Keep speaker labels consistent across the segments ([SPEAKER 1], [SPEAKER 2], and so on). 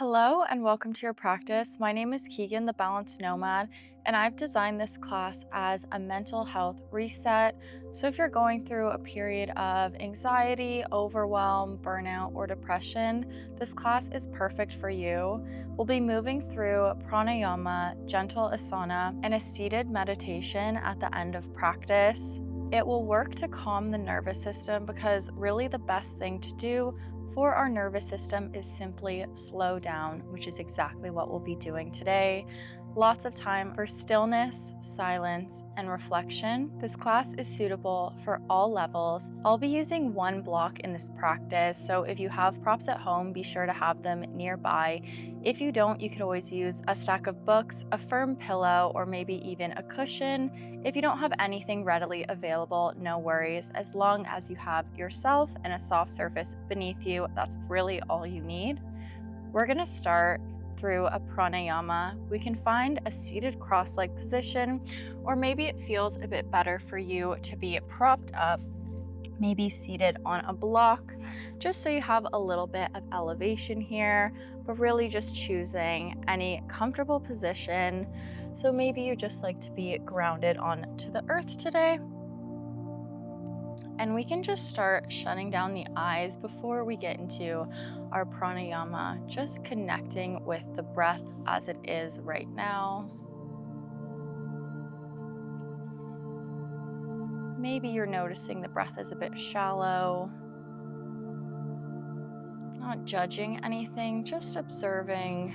[SPEAKER 1] Hello and welcome to your practice. My name is Keegan, the Balanced Nomad, and I've designed this class as a mental health reset. So if you're going through a period of anxiety, overwhelm, burnout, or depression, this class is perfect for you. We'll be moving through pranayama, gentle asana, and a seated meditation at the end of practice. It will work to calm the nervous system because really the best thing to do for our nervous system is simply slow down, which is exactly what we'll be doing today. Lots of time for stillness, silence, and reflection. This class is suitable for all levels. I'll be using one block in this practice, so if you have props at home, be sure to have them nearby. If you don't, you could always use a stack of books, a firm pillow, or maybe even a cushion. If you don't have anything readily available, no worries. As long as you have yourself and a soft surface beneath you, that's really all you need. We're going to start through a pranayama. We can find a seated cross-leg position, or maybe it feels a bit better for you to be propped up, maybe seated on a block, just so you have a little bit of elevation here, but really just choosing any comfortable position. So maybe you just like to be grounded onto the earth today. And we can just start shutting down the eyes before we get into our pranayama, just connecting with the breath as it is right now. Maybe you're noticing the breath is a bit shallow. Not judging anything, just observing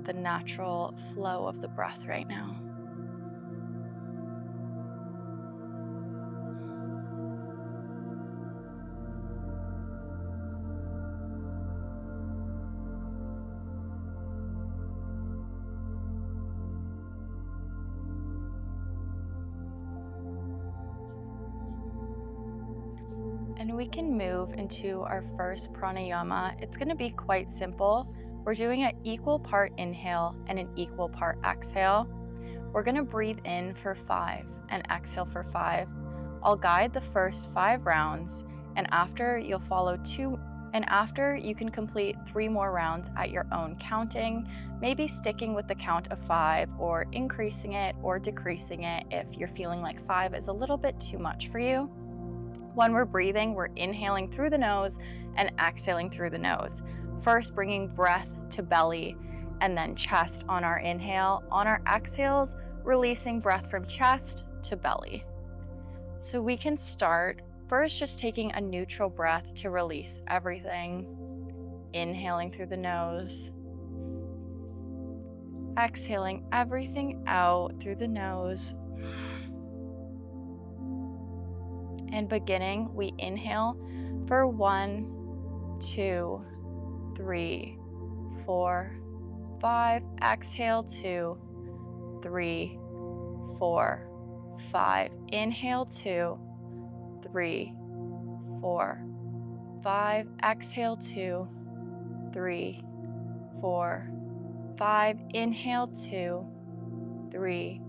[SPEAKER 1] the natural flow of the breath right now. And we can move into our first pranayama. It's going to be quite simple. We're doing an equal part inhale and an equal part exhale. We're going to breathe in for 5 and exhale for 5. I'll guide the first 5 rounds, and after you'll follow 2, and after you can complete 3 more rounds at your own counting, maybe sticking with the count of 5 or increasing it or decreasing it if you're feeling like 5 is a little bit too much for you. When we're breathing, we're inhaling through the nose and exhaling through the nose. First, bringing breath to belly and then chest on our inhale. On our exhales, releasing breath from chest to belly. So we can start first just taking a neutral breath to release everything. Inhaling through the nose. Exhaling everything out through the nose. And beginning, we inhale for 1, 2, 3, 4, 5. Exhale 2, 3, 4, 5. Inhale 2, 3, 4, 5. Exhale 2, 3, 4, 5. Inhale 2, 3,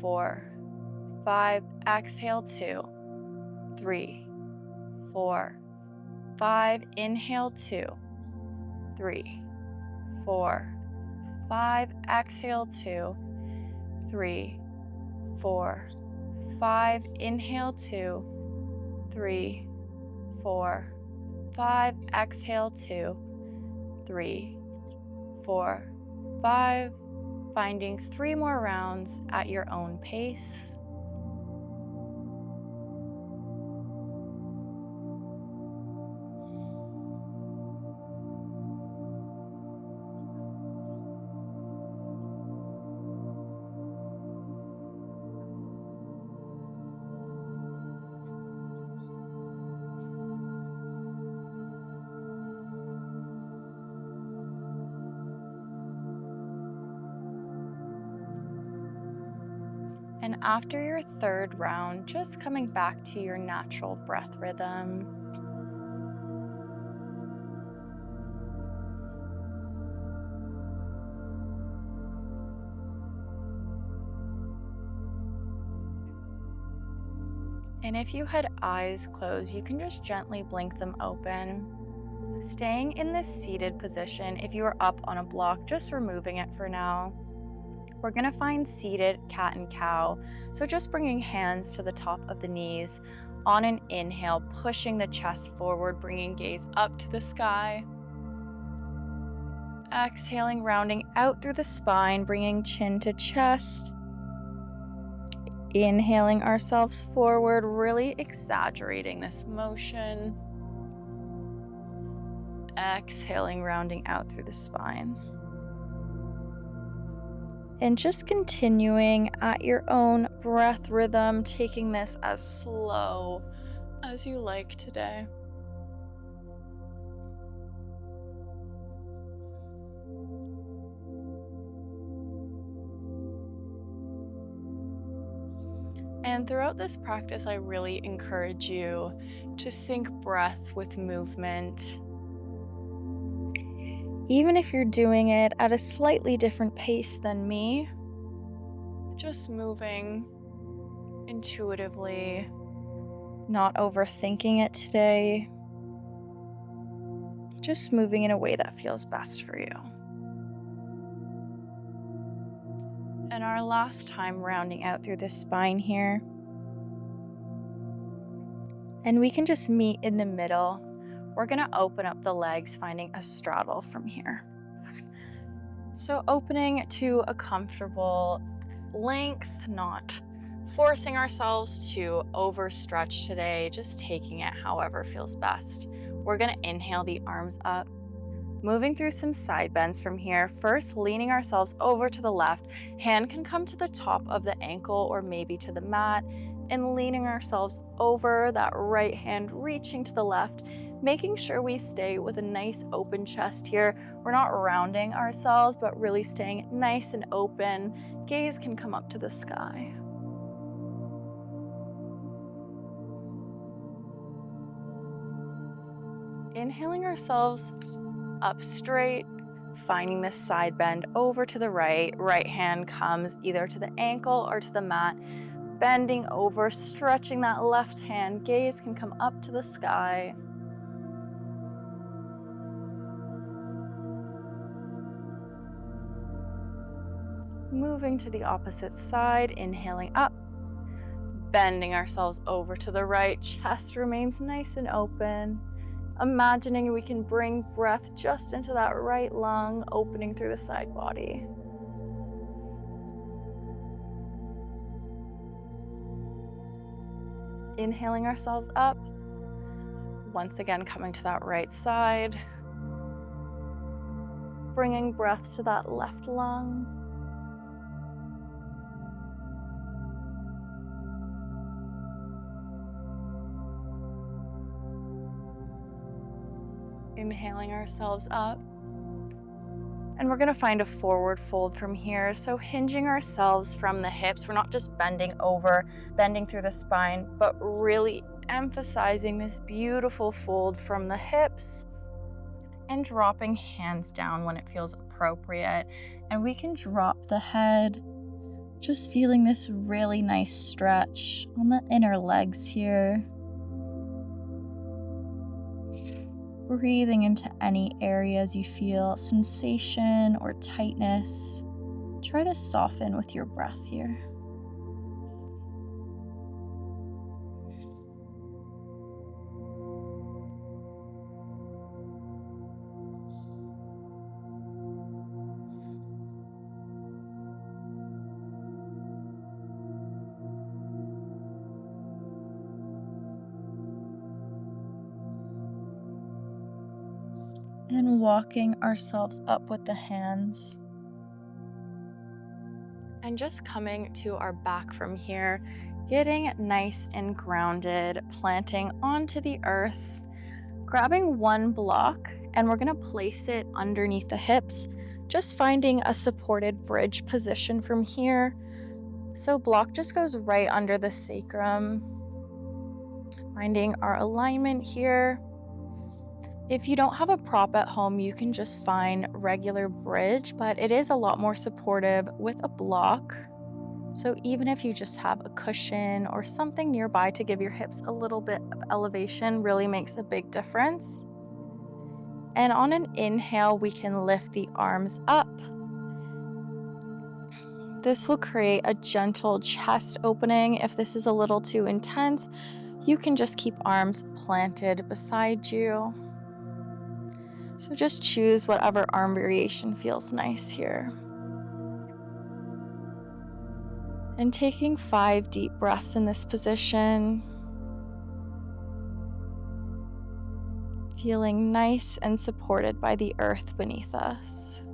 [SPEAKER 1] 4, 5. Exhale 2, 3, 4, 5. Inhale 2, 3, 4, 5. Exhale 2, 3, 4, 5. Inhale 2, 3, 4, 5. Exhale 2, 3, 4, 5. Finding 3 more rounds at your own pace. And after your 3rd round, just coming back to your natural breath rhythm. And if you had eyes closed, you can just gently blink them open. Staying in this seated position, if you are up on a block, just removing it for now. We're gonna find seated cat and cow. So just bringing hands to the top of the knees. On an inhale, pushing the chest forward, bringing gaze up to the sky. Exhaling, rounding out through the spine, bringing chin to chest. Inhaling ourselves forward, really exaggerating this motion. Exhaling, rounding out through the spine. And just continuing at your own breath rhythm, taking this as slow as you like today. And throughout this practice, I really encourage you to sync breath with movement. Even if you're doing it at a slightly different pace than me, just moving intuitively, not overthinking it today, just moving in a way that feels best for you. And our last time rounding out through the spine here. And we can just meet in the middle. We're gonna open up the legs, finding a straddle from here. So opening to a comfortable length, not forcing ourselves to overstretch today, just taking it however feels best. We're gonna inhale the arms up, moving through some side bends from here. First, leaning ourselves over to the left. Hand can come to the top of the ankle or maybe to the mat, and leaning ourselves over, that right hand reaching to the left, making sure we stay with a nice open chest here. We're not rounding ourselves, but really staying nice and open. Gaze can come up to the sky. Inhaling ourselves up straight, finding this side bend over to the right. Right hand comes either to the ankle or to the mat. Bending over, stretching that left hand. Gaze can come up to the sky. Moving to the opposite side, inhaling up. Bending ourselves over to the right. Chest remains nice and open. Imagining we can bring breath just into that right lung, opening through the side body. Inhaling ourselves up. Once again, coming to that right side. Bringing breath to that left lung. Inhaling ourselves up. And we're gonna find a forward fold from here. So hinging ourselves from the hips. We're not just bending over, bending through the spine, but really emphasizing this beautiful fold from the hips and dropping hands down when it feels appropriate. And we can drop the head, just feeling this really nice stretch on the inner legs here. Breathing into any areas you feel sensation or tightness. Try to soften with your breath here. And walking ourselves up with the hands. And just coming to our back from here, getting nice and grounded, planting onto the earth, grabbing one block, and we're gonna place it underneath the hips, just finding a supported bridge position from here. So block just goes right under the sacrum, finding our alignment here. If you don't have a prop at home, you can just find regular bridge, but it is a lot more supportive with a block. So even if you just have a cushion or something nearby to give your hips a little bit of elevation, really makes a big difference. And on an inhale, we can lift the arms up. This will create a gentle chest opening. If this is a little too intense, you can just keep arms planted beside you. So just choose whatever arm variation feels nice here. And taking 5 deep breaths in this position. Feeling nice and supported by the earth beneath us.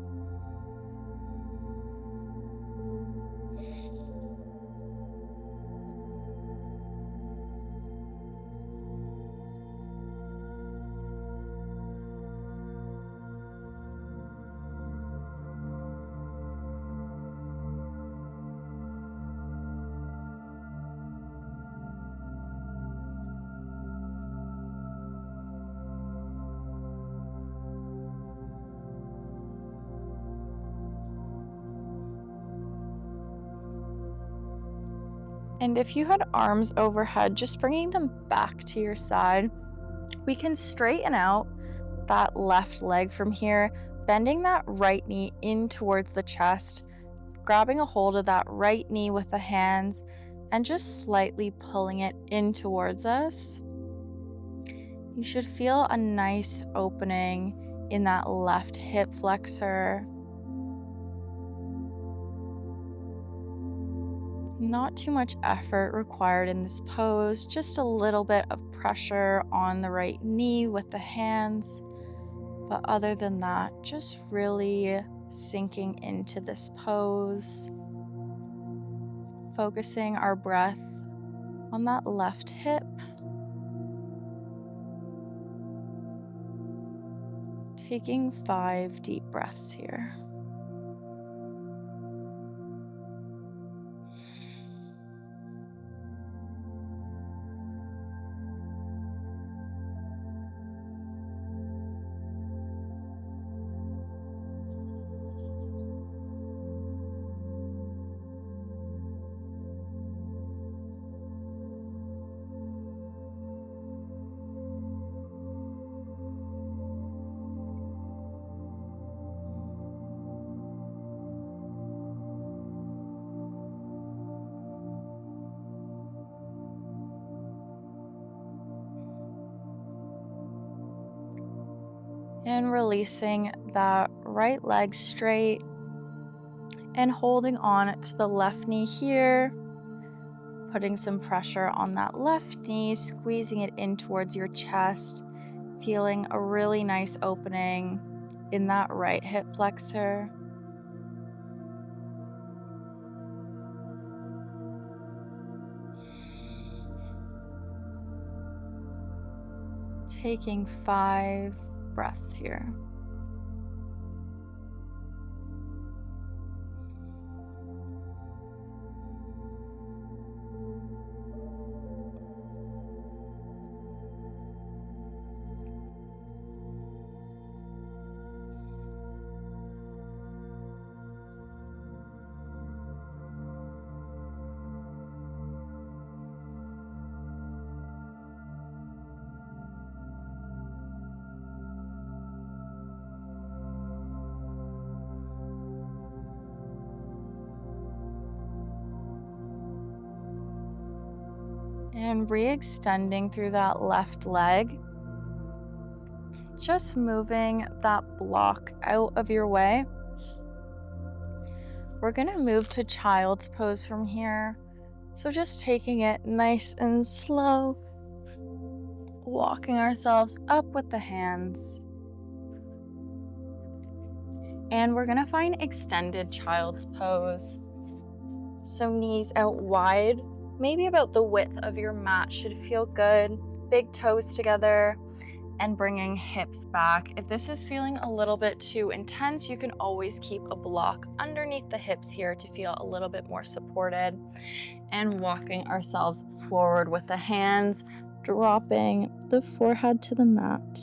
[SPEAKER 1] And if you had arms overhead, just bringing them back to your side, we can straighten out that left leg from here, bending that right knee in towards the chest, grabbing a hold of that right knee with the hands, and just slightly pulling it in towards us. You should feel a nice opening in that left hip flexor. Not too much effort required in this pose, just a little bit of pressure on the right knee with the hands. But other than that, just really sinking into this pose, focusing our breath on that left hip. Taking 5 deep breaths here. And releasing that right leg straight and holding on to the left knee here, putting some pressure on that left knee, squeezing it in towards your chest, feeling a really nice opening in that right hip flexor. Taking 5 breaths here. And re-extending through that left leg. Just moving that block out of your way. We're gonna move to child's pose from here. So just taking it nice and slow. Walking ourselves up with the hands. And we're gonna find extended child's pose. So knees out wide, maybe about the width of your mat should feel good. Big toes together and bringing hips back. If this is feeling a little bit too intense, you can always keep a block underneath the hips here to feel a little bit more supported. And walking ourselves forward with the hands, dropping the forehead to the mat.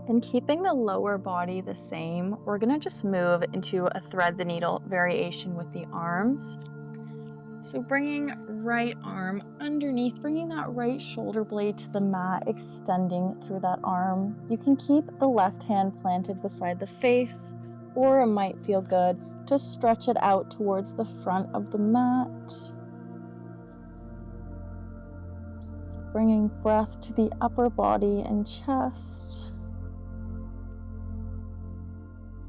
[SPEAKER 1] And keeping the lower body the same, we're gonna just move into a thread the needle variation with the arms. So bringing right arm underneath, bringing that right shoulder blade to the mat, extending through that arm. You can keep the left hand planted beside the face, or it might feel good to stretch it out towards the front of the mat. Bringing breath to the upper body and chest.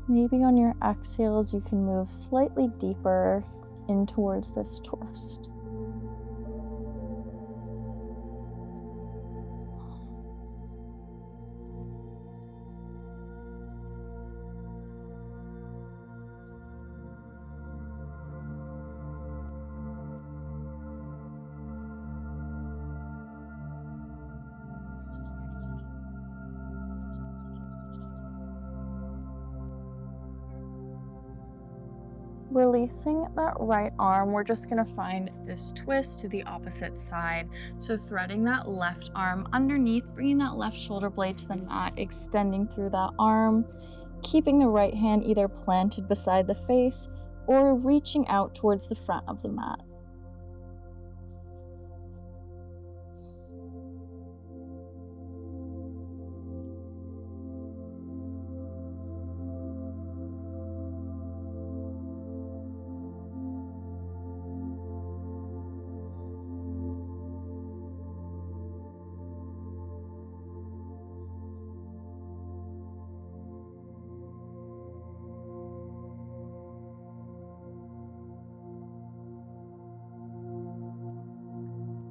[SPEAKER 1] Maybe on your exhales, you can move slightly deeper in towards this twist. Releasing that right arm, we're just gonna find this twist to the opposite side. So threading that left arm underneath, bringing that left shoulder blade to the mat, extending through that arm, keeping the right hand either planted beside the face or reaching out towards the front of the mat.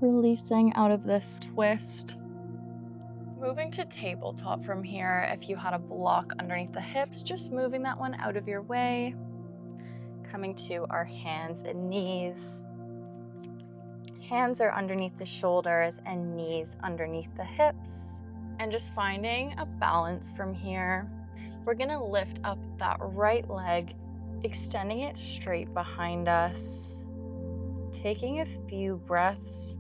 [SPEAKER 1] Releasing out of this twist. Moving to tabletop from here. If you had a block underneath the hips, just moving that one out of your way. Coming to our hands and knees. Hands are underneath the shoulders and knees underneath the hips. And just finding a balance from here. We're gonna lift up that right leg, extending it straight behind us. Taking a few breaths.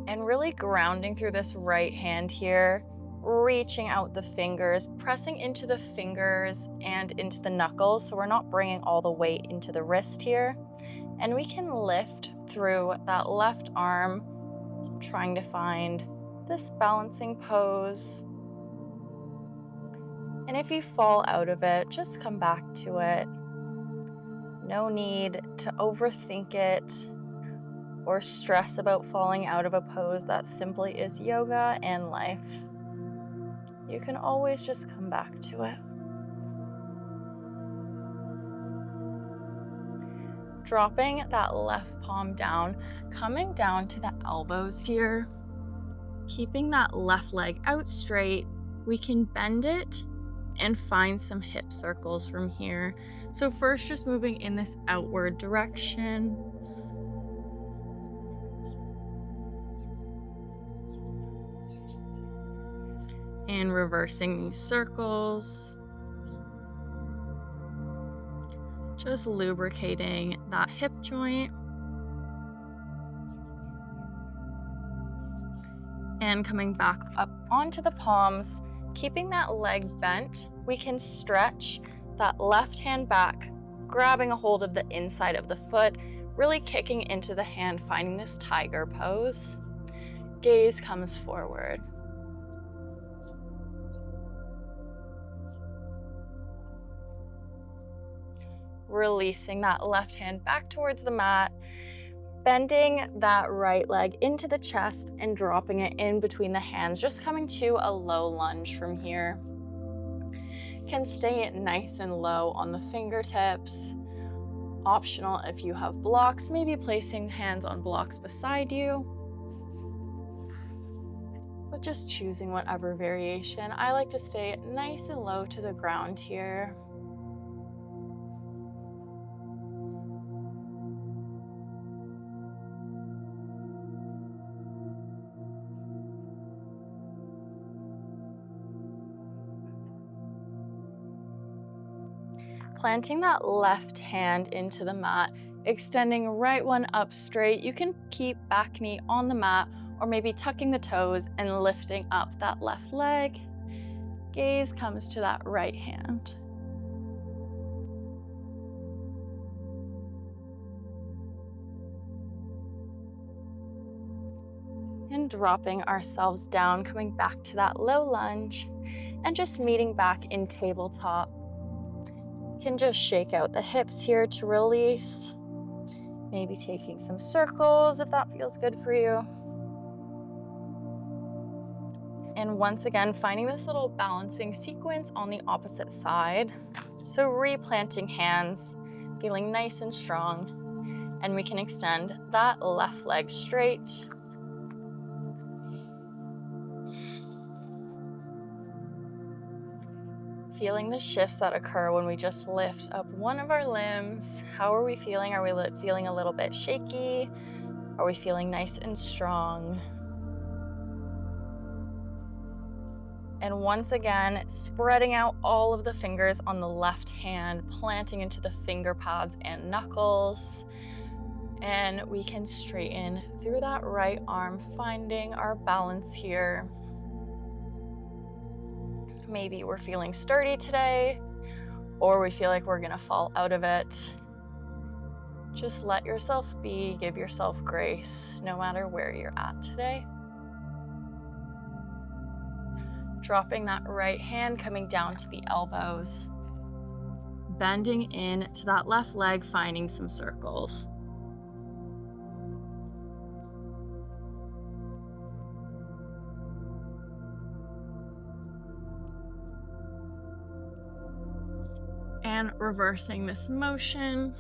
[SPEAKER 1] And really grounding through this right hand here, reaching out the fingers, pressing into the fingers and into the knuckles, so we're not bringing all the weight into the wrist here. And we can lift through that left arm, trying to find this balancing pose. And if you fall out of it, just come back to it. No need to overthink it or stress about falling out of a pose. That simply is yoga and life. You can always just come back to it. Dropping that left palm down, coming down to the elbows here, keeping that left leg out straight. We can bend it and find some hip circles from here. So first, just moving in this outward direction. And reversing these circles. Just lubricating that hip joint. And coming back up onto the palms, keeping that leg bent, we can stretch that left hand back, grabbing a hold of the inside of the foot, really kicking into the hand, finding this tiger pose. Gaze comes forward. Releasing that left hand back towards the mat, bending that right leg into the chest and dropping it in between the hands, just coming to a low lunge from here. Can stay it nice and low on the fingertips. Optional if you have blocks, maybe placing hands on blocks beside you. But just choosing whatever variation. I like to stay nice and low to the ground here. Planting that left hand into the mat, Extending right one up straight. You can keep back knee on the mat or maybe tucking the toes and lifting up that left leg. Gaze comes to that right hand. And dropping ourselves down, coming back to that low lunge and just meeting back in tabletop. You can just shake out the hips here to release. Maybe taking some circles if that feels good for you. And once again, finding this little balancing sequence on the opposite side. So replanting hands, feeling nice and strong. And we can extend that left leg straight. Feeling the shifts that occur when we just lift up one of our limbs. How are we feeling? Are we feeling a little bit shaky? Are we feeling nice and strong? And once again, spreading out all of the fingers on the left hand, planting into the finger pads and knuckles. And we can straighten through that right arm, finding our balance here. Maybe we're feeling sturdy today, or we feel like we're gonna fall out of it. Just let yourself be, give yourself grace, no matter where you're at today. Dropping that right hand, coming down to the elbows. Bending in to that left leg, finding some circles. And reversing this motion.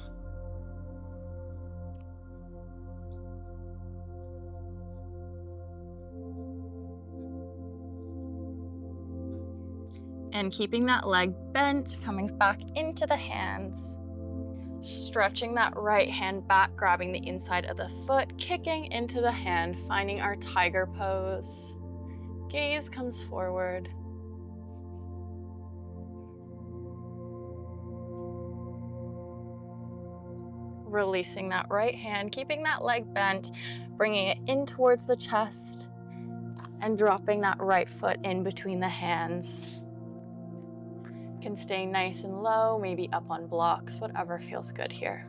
[SPEAKER 1] And keeping that leg bent, coming back into the hands. Stretching that right hand back, grabbing the inside of the foot, kicking into the hand, finding our tiger pose. Gaze comes forward. Releasing that right hand, keeping that leg bent, bringing it in towards the chest, and dropping that right foot in between the hands. Can stay nice and low, maybe up on blocks, whatever feels good here.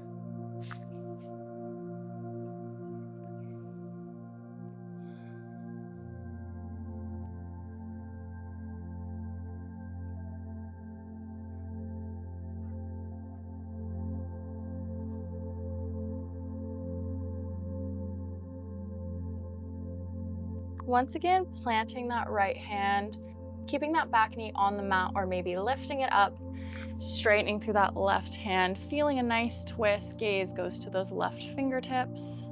[SPEAKER 1] Once again, planting that right hand, keeping that back knee on the mat or maybe lifting it up, straightening through that left hand, feeling a nice twist. Gaze goes to those left fingertips.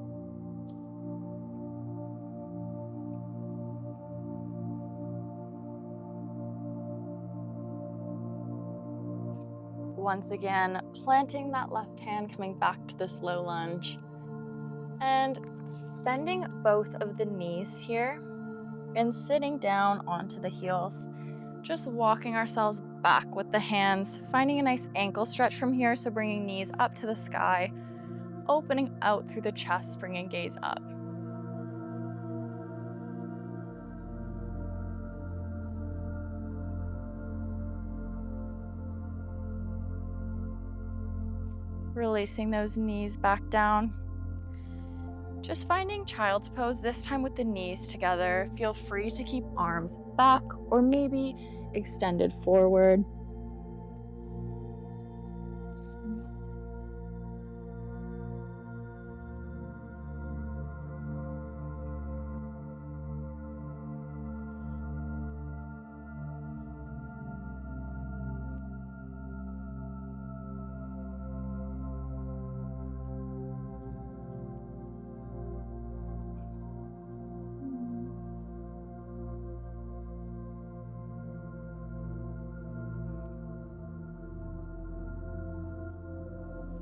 [SPEAKER 1] Once again, planting that left hand, coming back to this low lunge. And bending both of the knees here and sitting down onto the heels. Just walking ourselves back with the hands, finding a nice ankle stretch from here, so bringing knees up to the sky, opening out through the chest, bringing gaze up. Releasing those knees back down. Just finding child's pose, this time with the knees together. Feel free to keep arms back or maybe extended forward.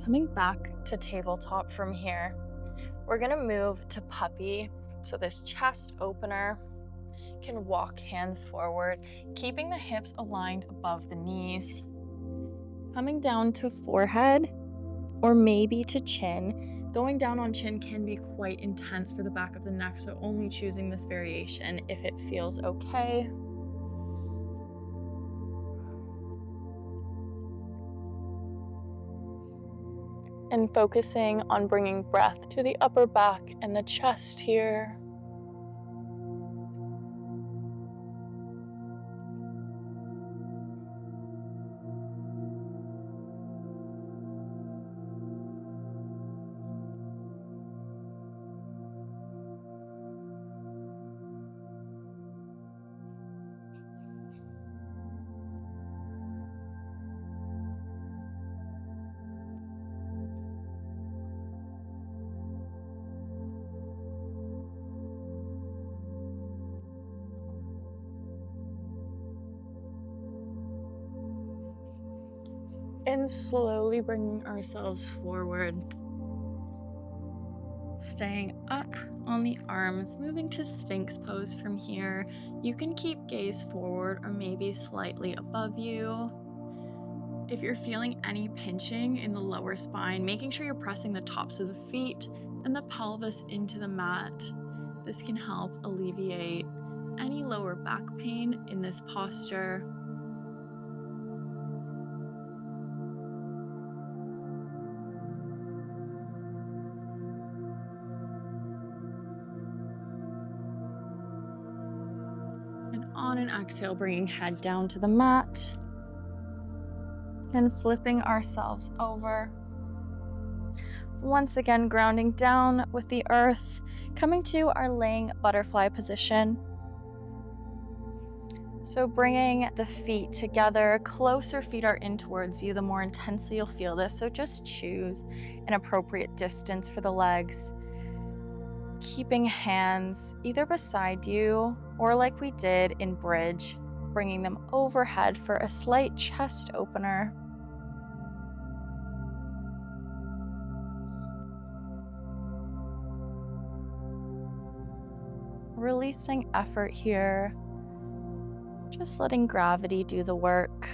[SPEAKER 1] Coming back to tabletop from here, we're gonna move to puppy. So this chest opener, can walk hands forward, keeping the hips aligned above the knees. Coming down to forehead, or maybe to chin. Going down on chin can be quite intense for the back of the neck, so only choosing this variation if it feels okay. And focusing on bringing breath to the upper back and the chest here. And slowly bringing ourselves forward. Staying up on the arms, moving to sphinx pose from here. You can keep gaze forward or maybe slightly above you. If you're feeling any pinching in the lower spine, making sure you're pressing the tops of the feet and the pelvis into the mat. This can help alleviate any lower back pain in this posture. And on an exhale, bringing head down to the mat and flipping ourselves over. Once again, grounding down with the earth, coming to our laying butterfly position. So bringing the feet together, closer feet are in towards you, the more intensely you'll feel this. So just choose an appropriate distance for the legs. Keeping hands either beside you or like we did in bridge, bringing them overhead for a slight chest opener. Releasing effort here, just letting gravity do the work.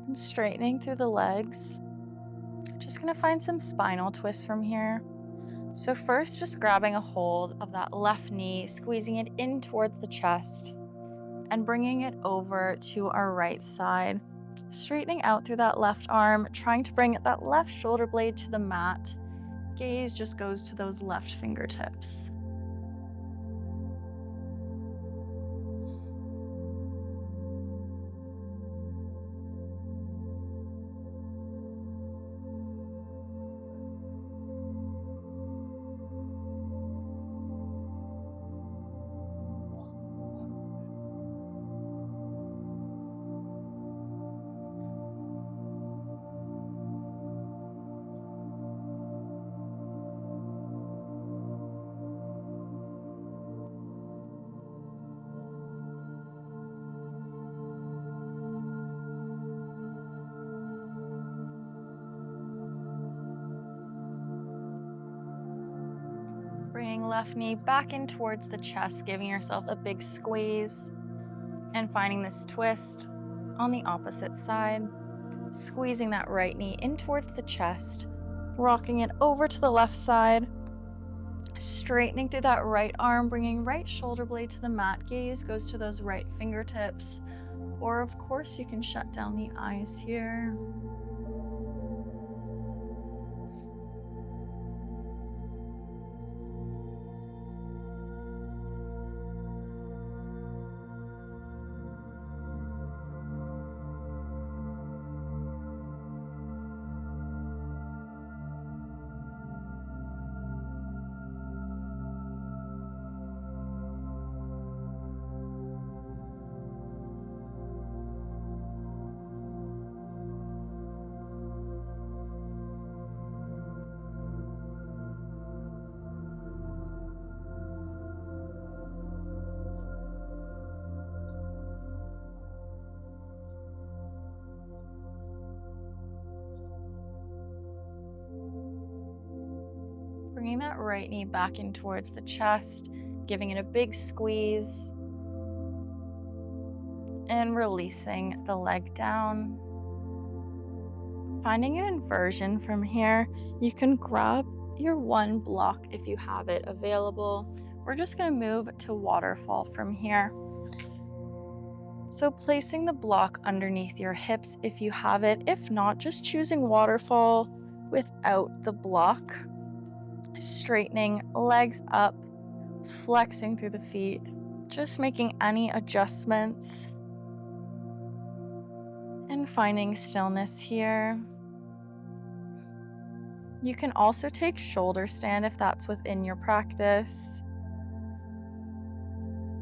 [SPEAKER 1] And straightening through the legs. Just gonna find some spinal twists from here. So first, just grabbing a hold of that left knee, squeezing it in towards the chest and bringing it over to our right side. Straightening out through that left arm, trying to bring that left shoulder blade to the mat. Gaze just goes to those left fingertips. Bringing left knee back in towards the chest, giving yourself a big squeeze and finding this twist on the opposite side. Squeezing that right knee in towards the chest, rocking it over to the left side, straightening through that right arm, bringing right shoulder blade to the mat. Gaze goes to those right fingertips, or of course you can shut down the eyes here. bringing that right knee back in towards the chest, giving it a big squeeze, and releasing the leg down. Finding an inversion from here, you can grab your one block if you have it available. We're just going to move to waterfall from here. So placing the block underneath your hips if you have it. If not, just choosing waterfall without the block. Straightening legs up, flexing through the feet, just making any adjustments and finding stillness here. You can also take shoulder stand if that's within your practice,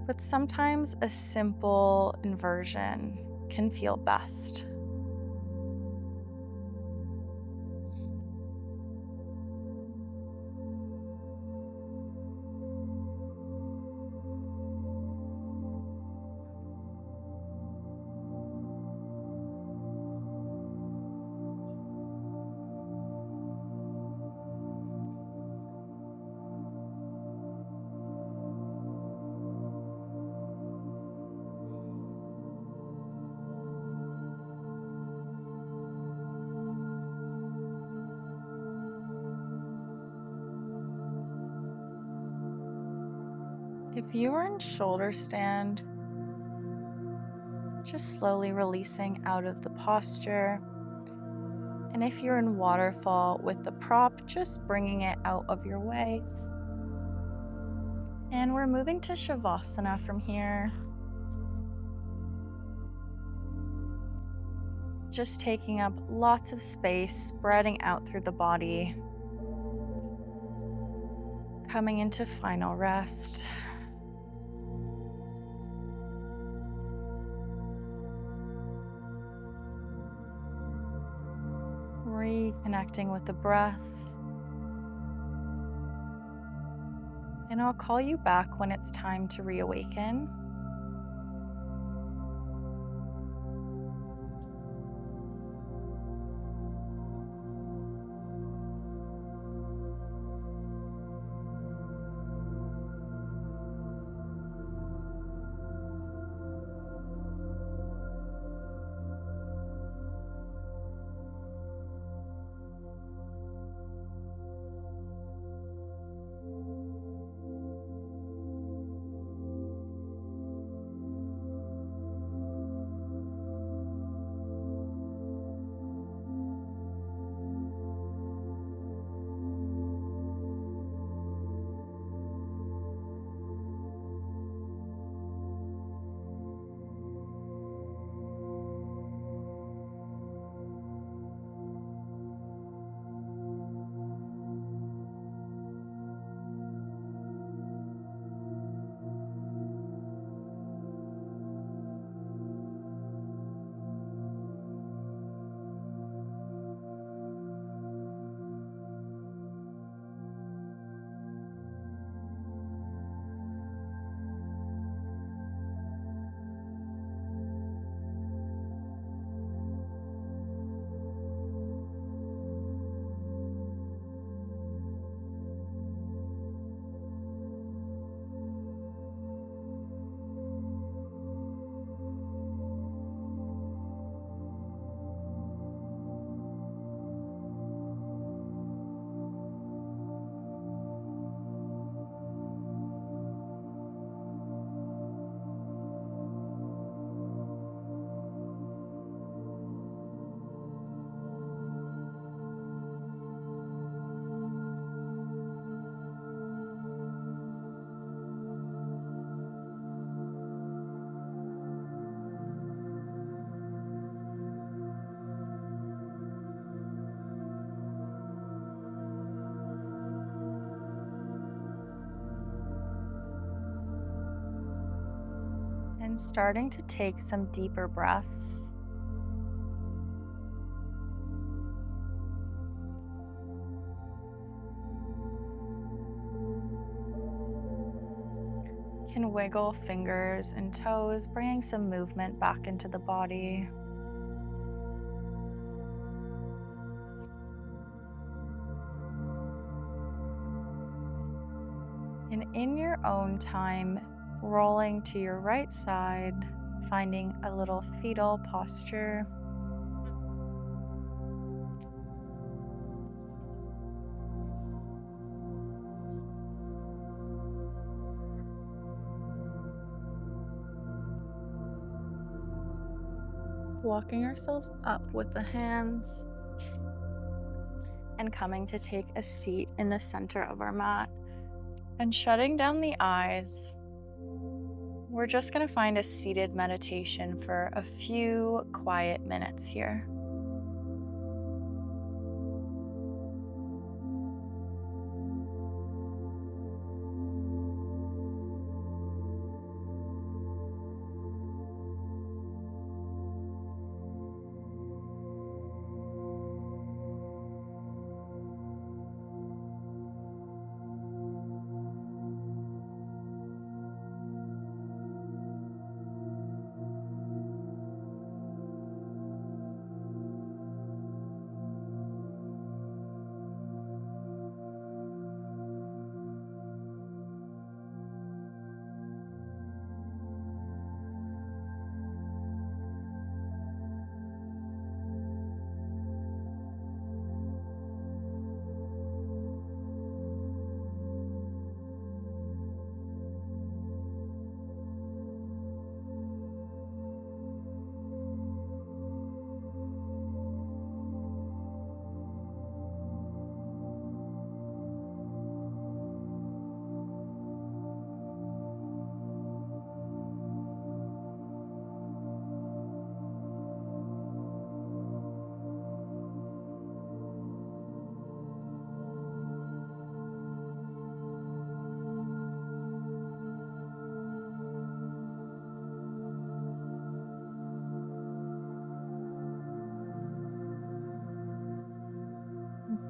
[SPEAKER 1] but sometimes a simple inversion can feel best. If you are in shoulder stand, just slowly releasing out of the posture. And if you're in waterfall with the prop, just bringing it out of your way. And we're moving to Shavasana from here. Just taking up lots of space, spreading out through the body. Coming into final rest. Reconnecting with the breath. And I'll call you back when it's time to reawaken. And starting to take some deeper breaths. Can wiggle fingers and toes, bringing some movement back into the body. in your own time, rolling to your right side, finding a little fetal posture. Walking ourselves up with the hands and coming to take a seat in the center of our mat. And shutting down the eyes, we're just going to find a seated meditation for a few quiet minutes here.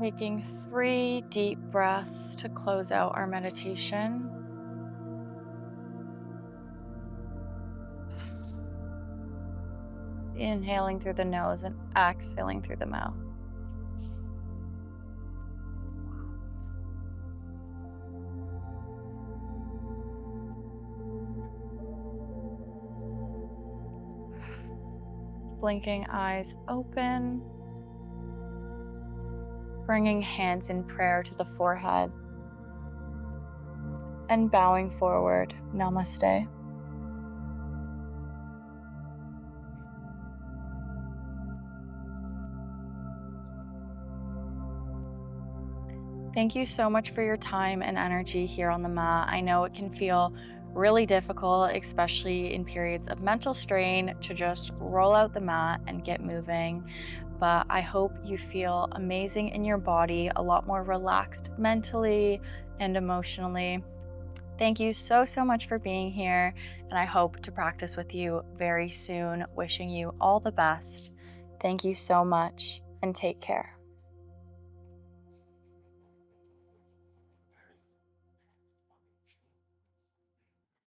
[SPEAKER 1] Taking 3 deep breaths to close out our meditation. Inhaling through the nose and exhaling through the mouth. Blinking eyes open. Bringing hands in prayer to the forehead. And bowing forward. Namaste. Thank you so much for your time and energy here on the mat. I know it can feel really difficult, especially in periods of mental strain, to just roll out the mat and get moving. But I hope you feel amazing in your body, a lot more relaxed mentally and emotionally. Thank you so, so much for being here, and I hope to practice with you very soon. Wishing you all the best. Thank you so much, and take care.